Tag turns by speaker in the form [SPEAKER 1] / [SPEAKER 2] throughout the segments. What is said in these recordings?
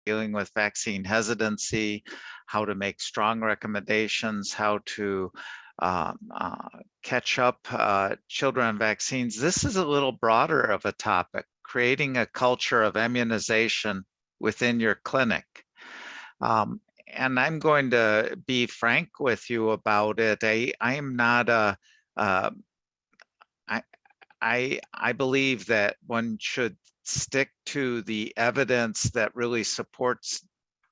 [SPEAKER 1] dealing with vaccine hesitancy, how to make strong recommendations, how to catch up children on vaccines. This is a little broader of a topic, creating a culture of immunization within your clinic. And I'm going to be frank with you about it. I am not a, I believe that one should stick to the evidence that really supports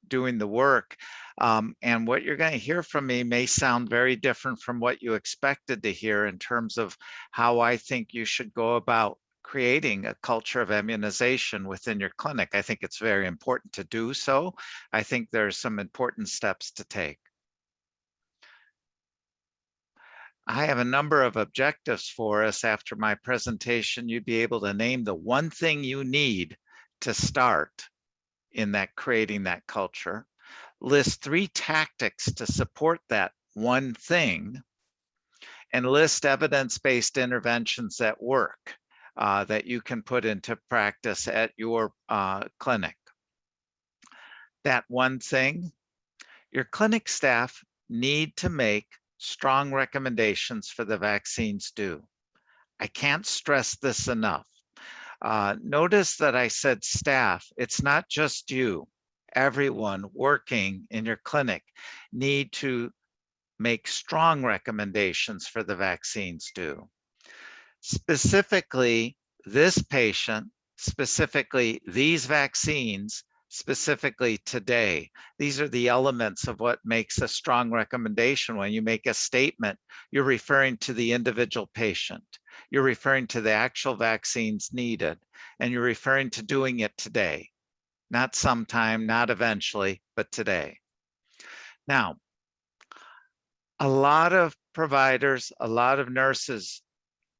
[SPEAKER 1] doing the work. And what you're going to hear from me may sound very different from what you expected to hear in terms of how I think you should go about creating a culture of immunization within your clinic. I think it's very important to do so. I think there's some important steps to take. I have a number of objectives for us after my presentation. You'd be able to name the one thing you need to start in that creating that culture. List 3 tactics to support that one thing, and list evidence-based interventions that work that you can put into practice at your clinic. That one thing, your clinic staff need to make strong recommendations for the vaccines due. I can't stress this enough. Notice that I said staff. It's not just you. Everyone working in your clinic need to make strong recommendations for the vaccines due. Specifically, this patient, specifically these vaccines, specifically today. These are the elements of what makes a strong recommendation. When you make a statement, you're referring to the individual patient. You're referring to the actual vaccines needed, and you're referring to doing it today. Not sometime, not eventually, but today. Now, a lot of providers, a lot of nurses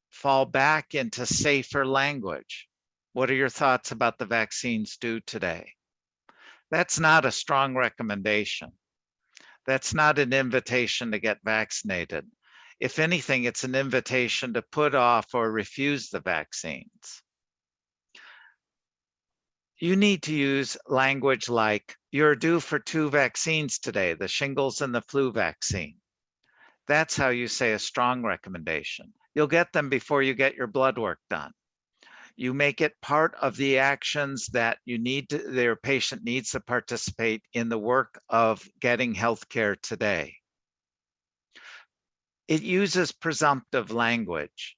[SPEAKER 1] fall back into safer language. What are your thoughts about the vaccines due today? That's not a strong recommendation. That's not an invitation to get vaccinated. If anything, it's an invitation to put off or refuse the vaccines. You need to use language like, you're due for 2 vaccines today, the shingles and the flu vaccine. That's how you say a strong recommendation. You'll get them before you get your blood work done. You make it part of the actions that you need to, their patient needs to participate in the work of getting healthcare today. It uses presumptive language.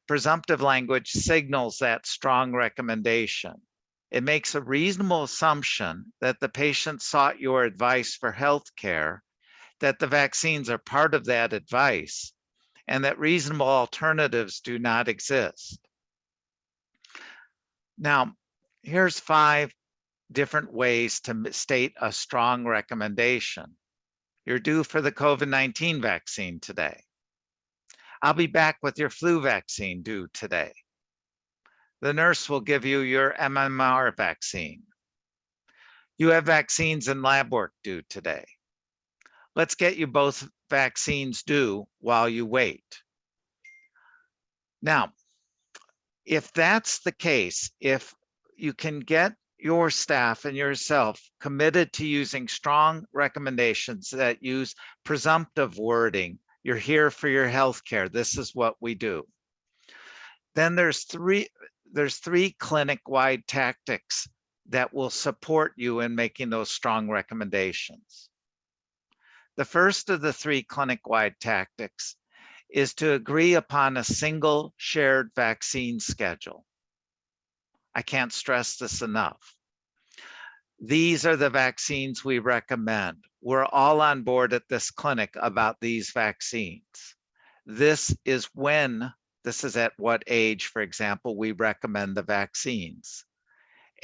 [SPEAKER 1] Presumptive language signals that strong recommendation. It makes a reasonable assumption that the patient sought your advice for healthcare, that the vaccines are part of that advice, and that reasonable alternatives do not exist. Now, here's 5 different ways to state a strong recommendation. You're due for the COVID-19 vaccine today. I'll be back with your flu vaccine due today. The nurse will give you your MMR vaccine. You have vaccines and lab work due today. Let's get you both vaccines due while you wait. Now, if that's the case, if you can get your staff and yourself committed to using strong recommendations that use presumptive wording, you're here for your healthcare, this is what we do. Then there's three clinic-wide tactics that will support you in making those strong recommendations. The first of the 3 clinic-wide tactics is to agree upon a single shared vaccine schedule. I can't stress this enough. These are the vaccines we recommend. We're all on board at this clinic about these vaccines. This is at what age, for example, we recommend the vaccines.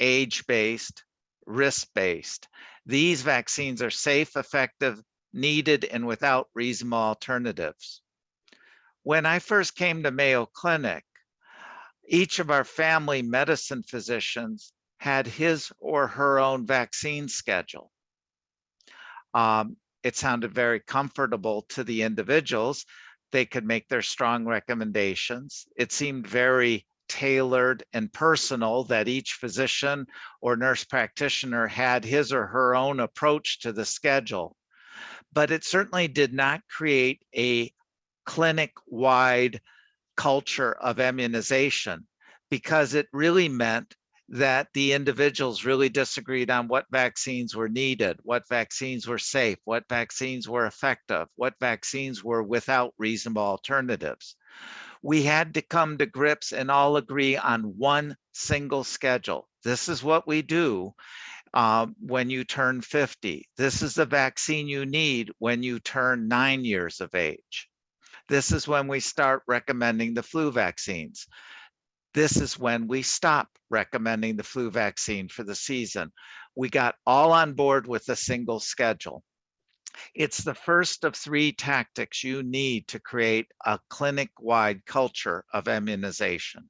[SPEAKER 1] Age-based, risk-based. These vaccines are safe, effective, needed, and without reasonable alternatives. When I first came to Mayo Clinic, each of our family medicine physicians had his or her own vaccine schedule. It sounded very comfortable to the individuals. They could make their strong recommendations. It seemed very tailored, and personal, that each physician or nurse practitioner had his or her own approach to the schedule. But it certainly did not create a clinic-wide culture of immunization, because it really meant that the individuals really disagreed on what vaccines were needed, what vaccines were safe, what vaccines were effective, what vaccines were without reasonable alternatives. We had to come to grips and all agree on one single schedule. This is what we do when you turn 50. This is the vaccine you need when you turn 9 years of age. This is when we start recommending the flu vaccines. This is when we stop recommending the flu vaccine for the season. We got all on board with a single schedule. It's the first of 3 tactics you need to create a clinic-wide culture of immunization.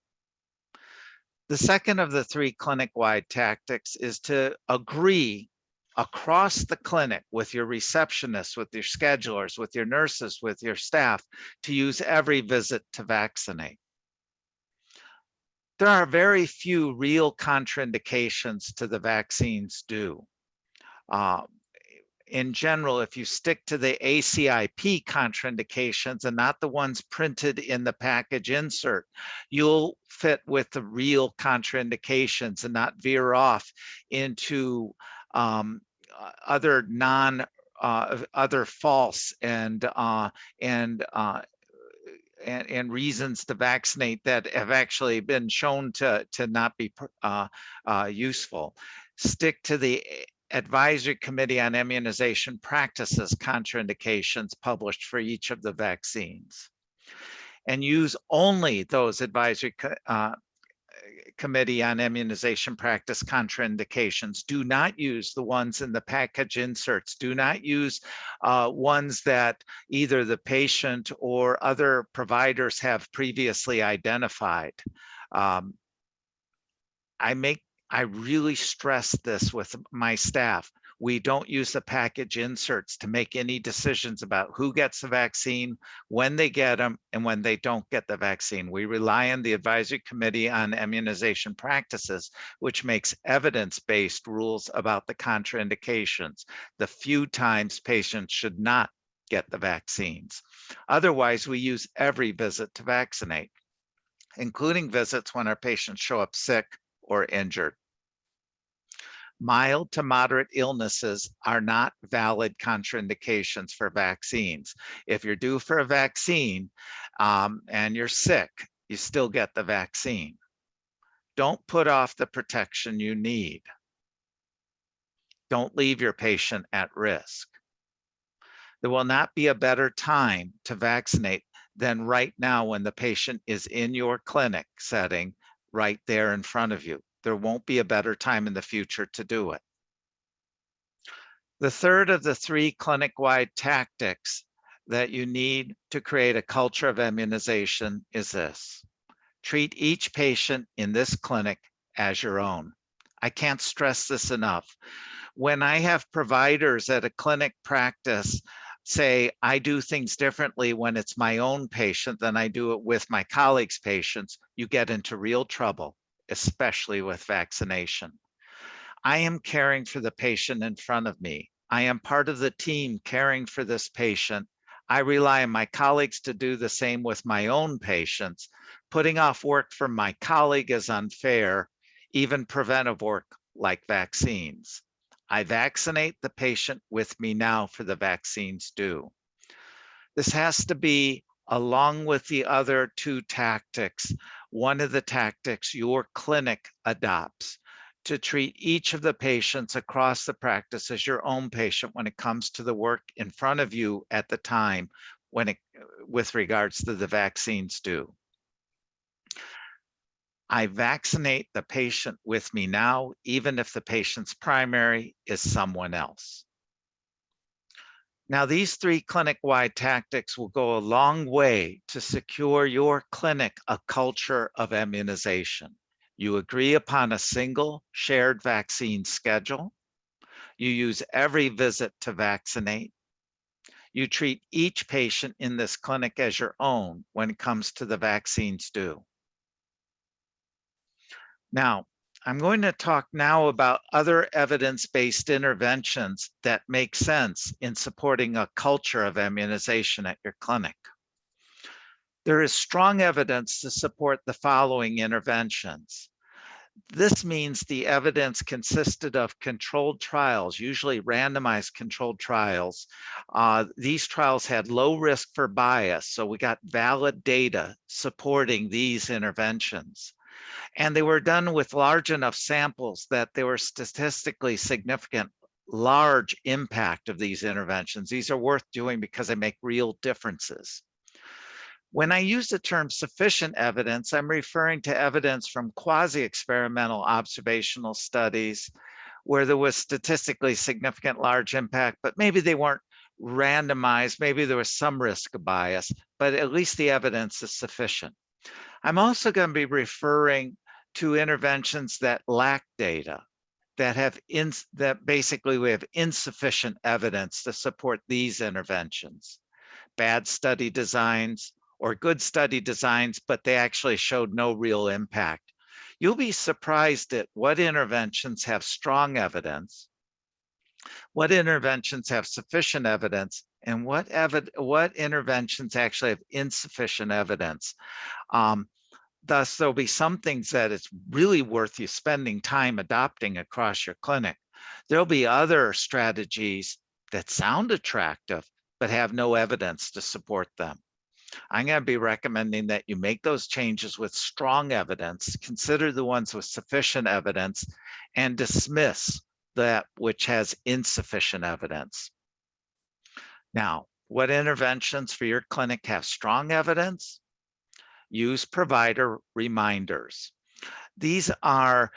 [SPEAKER 1] The second of the 3 clinic-wide tactics is to agree across the clinic with your receptionists, with your schedulers, with your nurses, with your staff, to use every visit to vaccinate. There are very few real contraindications to the vaccines due. In general, if you stick to the ACIP contraindications and not the ones printed in the package insert, you'll fit with the real contraindications and not veer off into other other false and reasons to vaccinate that have actually been shown to not be useful. Stick to the Advisory Committee on Immunization Practices contraindications published for each of the vaccines, and use only those Advisory Committee on Immunization Practice contraindications. Do not use the ones in the package inserts. Do not use ones that either the patient or other providers have previously identified. I really stress this with my staff. We don't use the package inserts to make any decisions about who gets the vaccine, when they get them, and when they don't get the vaccine. We rely on the Advisory Committee on Immunization Practices, which makes evidence-based rules about the contraindications, the few times patients should not get the vaccines. Otherwise, we use every visit to vaccinate, including visits when our patients show up sick or injured. Mild to moderate illnesses are not valid contraindications for vaccines. If you're due for a vaccine and you're sick, you still get the vaccine. Don't put off the protection you need. Don't leave your patient at risk. There will not be a better time to vaccinate than right now when the patient is in your clinic setting right there in front of you. There won't be a better time in the future to do it. The third of the 3 clinic-wide tactics that you need to create a culture of immunization is this: treat each patient in this clinic as your own. I can't stress this enough. When I have providers at a clinic practice say, I do things differently when it's my own patient than I do it with my colleagues' patients, you get into real trouble, especially with vaccination. I am caring for the patient in front of me. I am part of the team caring for this patient. I rely on my colleagues to do the same with my own patients. Putting off work from my colleague is unfair, even preventive work like vaccines. I vaccinate the patient with me now for the vaccines due. This has to be, along with the other 2 tactics, one of the tactics your clinic adopts to treat each of the patients across the practice as your own patient when it comes to the work in front of you at the time with regards to the vaccines due. I vaccinate the patient with me now, even if the patient's primary is someone else. Now, these 3 clinic-wide tactics will go a long way to secure your clinic a culture of immunization. You agree upon a single shared vaccine schedule. You use every visit to vaccinate. You treat each patient in this clinic as your own when it comes to the vaccines due. Now, I'm going to talk now about other evidence-based interventions that make sense in supporting a culture of immunization at your clinic. There is strong evidence to support the following interventions. This means the evidence consisted of controlled trials, usually randomized controlled trials. These trials had low risk for bias, so we got valid data supporting these interventions. And they were done with large enough samples that they were statistically significant, large impact of these interventions. These are worth doing because they make real differences. When I use the term sufficient evidence, I'm referring to evidence from quasi-experimental observational studies where there was statistically significant large impact, but maybe they weren't randomized, maybe there was some risk of bias, but at least the evidence is sufficient. I'm also going to be referring to interventions that lack data, that basically we have insufficient evidence to support these interventions. Bad study designs or good study designs, but they actually showed no real impact. You'll be surprised at what interventions have strong evidence, what interventions have sufficient evidence, and what interventions actually have insufficient evidence. Thus, there'll be some things that it's really worth you spending time adopting across your clinic. There'll be other strategies that sound attractive, but have no evidence to support them. I'm going to be recommending that you make those changes with strong evidence, consider the ones with sufficient evidence, and dismiss that which has insufficient evidence. Now, what interventions for your clinic have strong evidence? Use provider reminders. These are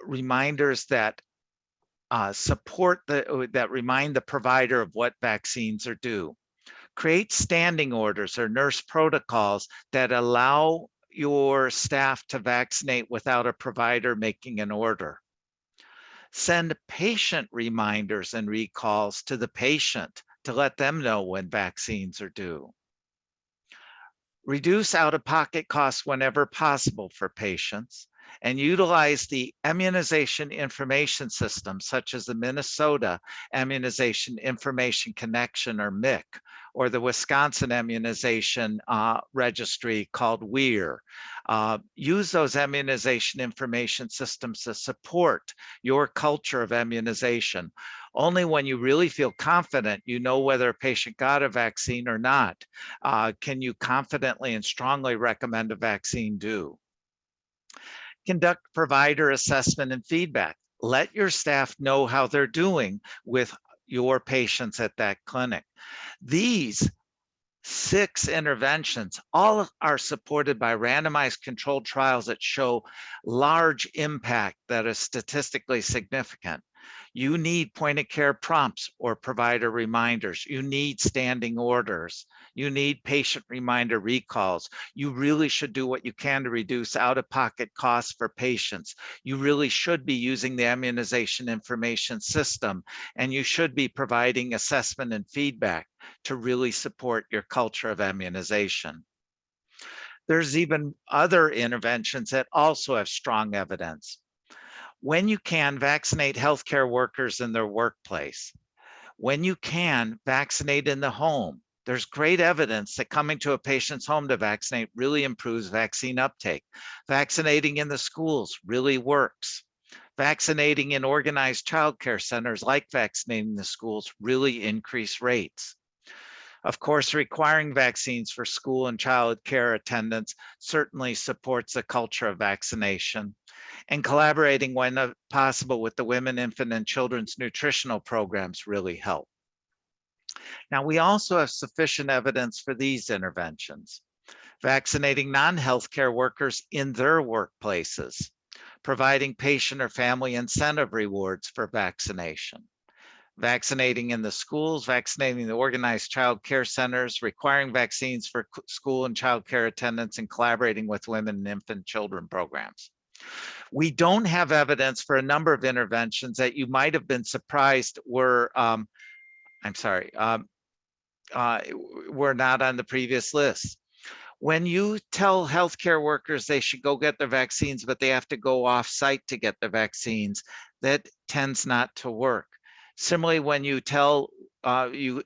[SPEAKER 1] reminders that that remind the provider of what vaccines are due. Create standing orders or nurse protocols that allow your staff to vaccinate without a provider making an order. Send patient reminders and recalls to the patient to let them know when vaccines are due. Reduce out-of-pocket costs whenever possible for patients, and utilize the immunization information system, such as the Minnesota Immunization Information Connection, or MIC, or the Wisconsin Immunization Registry called WEIR. Use those immunization information systems to support your culture of immunization. Only when you really feel confident, you know whether a patient got a vaccine or not, can you confidently and strongly recommend a vaccine due. Conduct provider assessment and feedback. Let your staff know how they're doing with your patients at that clinic. These 6 interventions all are supported by randomized controlled trials that show large impact that is statistically significant. You need point of care prompts or provider reminders. You need standing orders. You need patient reminder recalls. You really should do what you can to reduce out-of-pocket costs for patients. You really should be using the immunization information system, and you should be providing assessment and feedback to really support your culture of immunization. There's even other interventions that also have strong evidence. When you can, vaccinate healthcare workers in their workplace. When you can, vaccinate in the home. There's great evidence that coming to a patient's home to vaccinate really improves vaccine uptake. Vaccinating in the schools really works. Vaccinating in organized childcare centers like vaccinating in the schools really increase rates. Of course, requiring vaccines for school and child care attendants certainly supports a culture of vaccination. And collaborating when possible with the women, infant, and children's nutritional programs really help. Now, we also have sufficient evidence for these interventions. Vaccinating non-healthcare workers in their workplaces, providing patient or family incentive rewards for vaccination, vaccinating in the schools, vaccinating the organized child care centers, requiring vaccines for school and child care attendants, and collaborating with women and infant children programs. We don't have evidence for a number of interventions that you might have been surprised were, were not on the previous list. When you tell healthcare workers they should go get their vaccines, but they have to go off-site to get their vaccines, that tends not to work. Similarly, when you tell you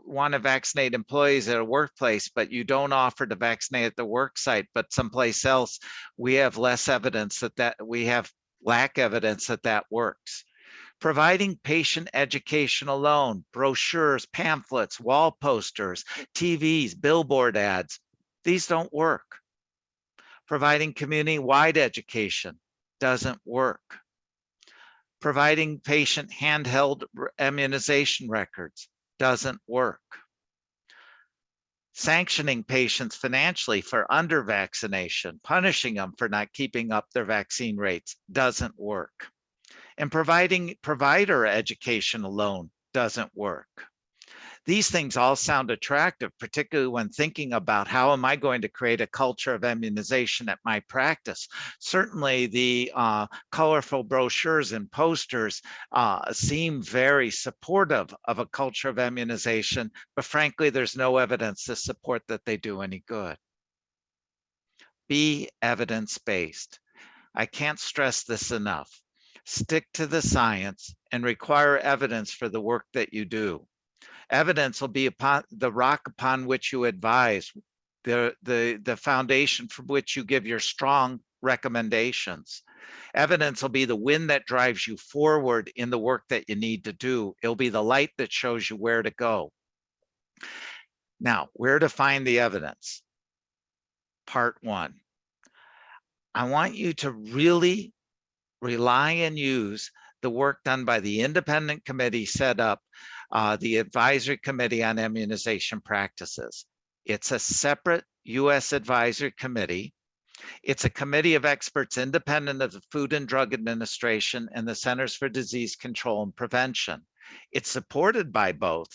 [SPEAKER 1] want to vaccinate employees at a workplace, but you don't offer to vaccinate at the work site, but someplace else, we have less evidence that we have lack evidence that that works. Providing patient education alone, brochures, pamphlets, wall posters, TVs, billboard ads, these don't work. Providing community-wide education doesn't work. Providing patient handheld immunization records doesn't work. Sanctioning patients financially for under-vaccination, punishing them for not keeping up their vaccine rates doesn't work. And providing provider education alone doesn't work. These things all sound attractive, particularly when thinking about how am I going to create a culture of immunization at my practice. Certainly the colorful brochures and posters seem very supportive of a culture of immunization, but frankly, there's no evidence to support that they do any good. Be evidence-based. I can't stress this enough. Stick to the science and require evidence for the work that you do. Evidence will be upon the rock upon which you advise, the foundation from which you give your strong recommendations. Evidence will be the wind that drives you forward in the work that you need to do. It'll be the light that shows you where to go. Now, where to find the evidence? Part 1. I want you to really rely and use the work done by the independent committee set up, the Advisory Committee on Immunization Practices. It's a separate U.S. advisory committee. It's a committee of experts independent of the Food and Drug Administration and the Centers for Disease Control and Prevention. It's supported by both.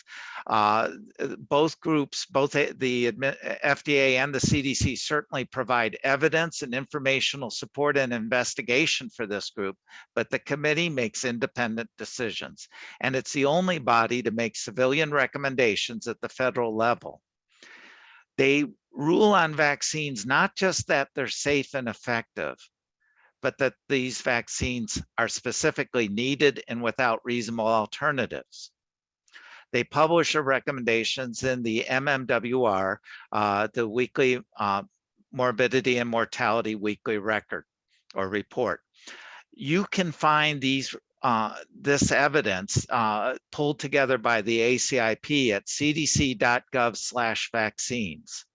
[SPEAKER 1] Both groups, both the FDA and the CDC certainly provide evidence and informational support and investigation for this group, but the committee makes independent decisions. And it's the only body to make civilian recommendations at the federal level. They rule on vaccines, not just that they're safe and effective, but that these vaccines are specifically needed and without reasonable alternatives. They publish their recommendations in the MMWR, the weekly morbidity and mortality weekly record or report. You can find these this evidence pulled together by the ACIP at cdc.gov/vaccines.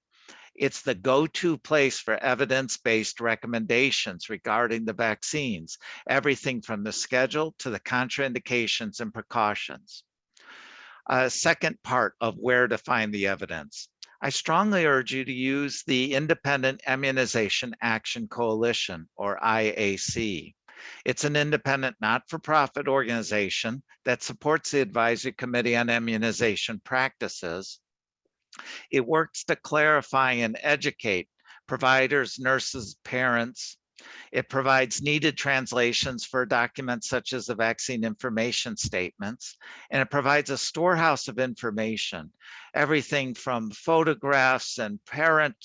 [SPEAKER 1] It's the go-to place for evidence-based recommendations regarding the vaccines, everything from the schedule to the contraindications and precautions. Second part of where to find the evidence. I strongly urge you to use the Independent Immunization Action Coalition, or IAC. It's an independent, not-for-profit organization that supports the Advisory Committee on Immunization Practices. It works to clarify and educate providers, nurses, parents. It provides needed translations for documents such as the vaccine information statements, and it provides a storehouse of information, everything from photographs and parent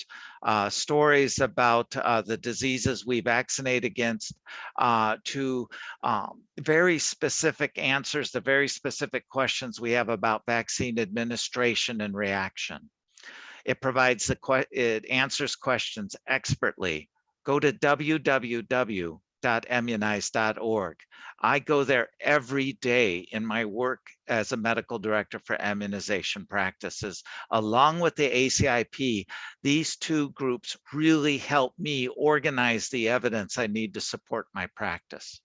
[SPEAKER 1] stories about the diseases we vaccinate against to very specific answers to very specific questions we have about vaccine administration and reaction. It provides it answers questions expertly. Go to www.immunize.org. I go there every day in my work as a medical director for immunization practices. Along with the ACIP, these two groups really help me organize the evidence I need to support my practice.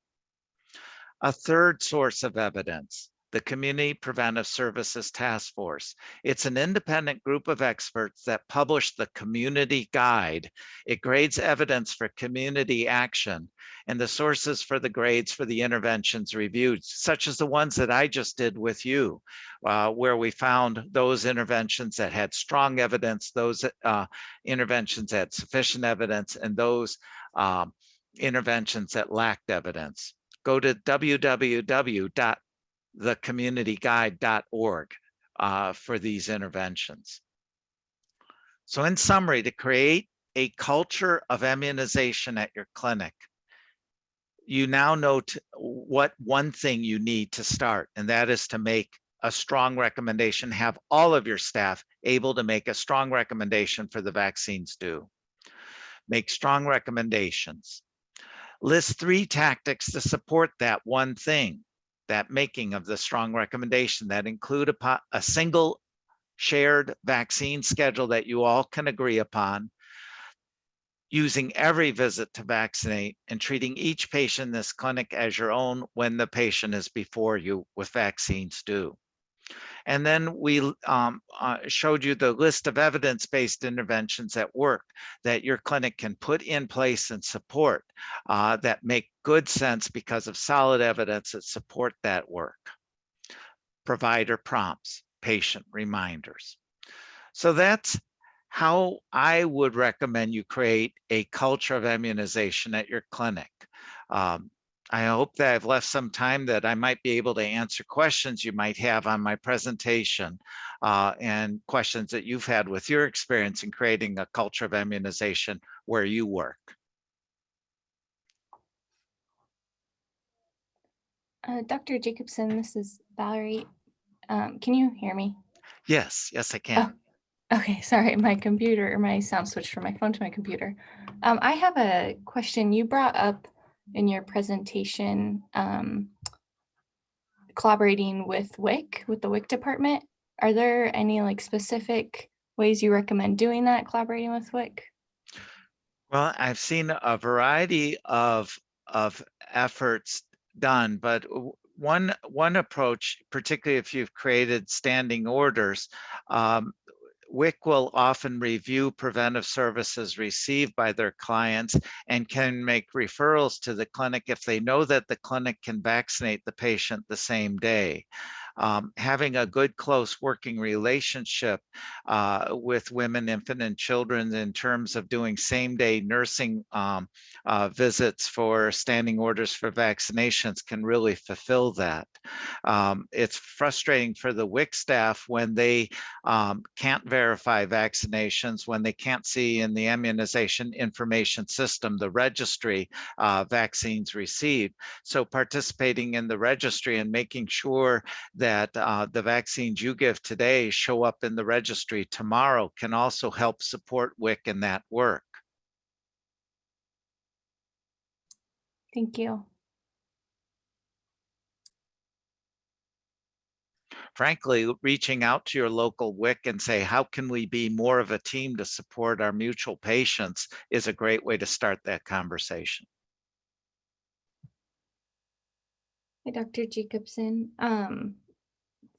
[SPEAKER 1] A third source of evidence, the Community Preventive Services Task Force. It's an independent group of experts that publish the Community Guide. It grades evidence for community action and the sources for the grades for the interventions reviewed, such as the ones that I just did with you, where we found those interventions that had strong evidence, those interventions that had sufficient evidence, and those interventions that lacked evidence. Go to www.thecommunityguide.org for these interventions. So in summary, to create a culture of immunization at your clinic, you now know what one thing you need to start, and that is to make a strong recommendation, have all of your staff able to make a strong recommendation for the vaccines due. Make strong recommendations. List 3 tactics to support that one thing, that making of the strong recommendation, that include a single shared vaccine schedule that you all can agree upon, using every visit to vaccinate, and treating each patient in this clinic as your own when the patient is before you with vaccines due. And then we showed you the list of evidence-based interventions at work that your clinic can put in place and support that make good sense because of solid evidence that support that work. Provider prompts, patient reminders. So that's how I would recommend you create a culture of immunization at your clinic. I hope that I've left some time that I might be able to answer questions you might have on my presentation and questions that you've had with your experience in creating a culture of immunization where you work.
[SPEAKER 2] Dr. Jacobson, this is Valerie. Can you hear me?
[SPEAKER 1] Yes, I can.
[SPEAKER 2] Oh, okay, sorry, my sound switched from my phone to my computer. I have a question. You brought up in your presentation collaborating with the WIC department. Are there any like specific ways you recommend doing that, collaborating with WIC?
[SPEAKER 1] Well, I've seen a variety of efforts done, but one approach, particularly if you've created standing orders, WIC will often review preventive services received by their clients and can make referrals to the clinic if they know that the clinic can vaccinate the patient the same day. Having a good, close working relationship with women, infant, and children in terms of doing same-day nursing visits for standing orders for vaccinations can really fulfill that. It's frustrating for the WIC staff when they can't verify vaccinations, when they can't see in the immunization information system, the registry, vaccines received. So participating in the registry and making sure that the vaccines you give today show up in the registry tomorrow can also help support WIC in that work.
[SPEAKER 2] Thank you.
[SPEAKER 1] Frankly, reaching out to your local WIC and say, how can we be more of a team to support our mutual patients, is a great way to start that conversation.
[SPEAKER 2] Hi, Dr. Jacobson.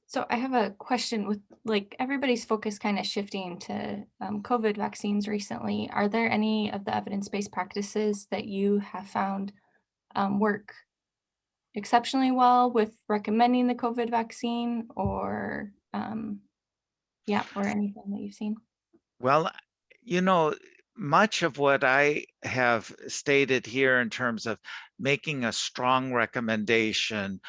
[SPEAKER 2] So I have a question with like everybody's focus kind of shifting to COVID vaccines recently. Are there any of the evidence-based practices that you have found work exceptionally well with recommending the COVID vaccine or or anything that you've seen?
[SPEAKER 1] Well, you know, much of what I have stated here in terms of making a strong recommendation,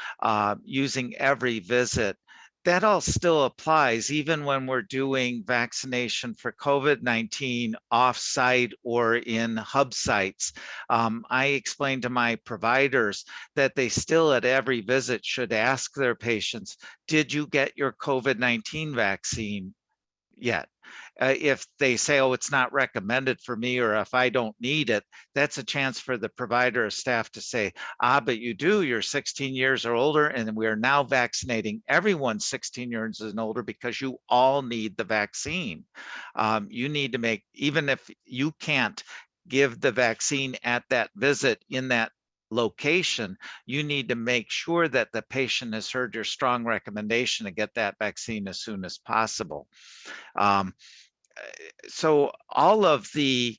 [SPEAKER 1] using every visit, that all still applies even when we're doing vaccination for COVID-19 off-site or in hub sites. I explained to my providers that they still at every visit should ask their patients, did you get your COVID-19 vaccine yet? If they say, oh, it's not recommended for me, or if I don't need it, that's a chance for the provider or staff to say, but you do, you're 16 years or older, and we are now vaccinating everyone 16 years and older because you all need the vaccine. You need to make, even if you can't give the vaccine at that visit in that location, you need to make sure that the patient has heard your strong recommendation to get that vaccine as soon as possible. So all of the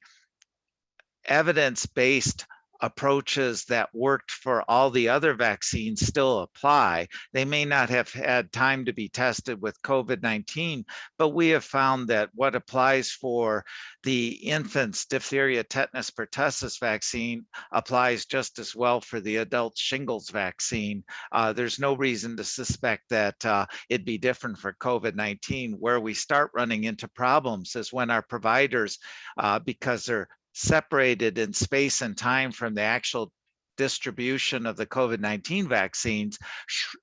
[SPEAKER 1] evidence-based approaches that worked for all the other vaccines still apply. They may not have had time to be tested with COVID-19, but we have found that what applies for the infants' diphtheria, tetanus, pertussis vaccine applies just as well for the adult shingles vaccine. There's no reason to suspect that it'd be different for COVID-19. Where we start running into problems is when our providers, because they're separated in space and time from the actual distribution of the COVID-19 vaccines,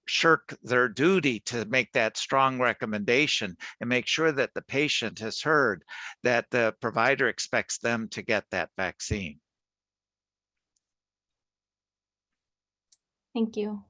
[SPEAKER 1] shirk their duty to make that strong recommendation and make sure that the patient has heard that the provider expects them to get that vaccine.
[SPEAKER 2] Thank you.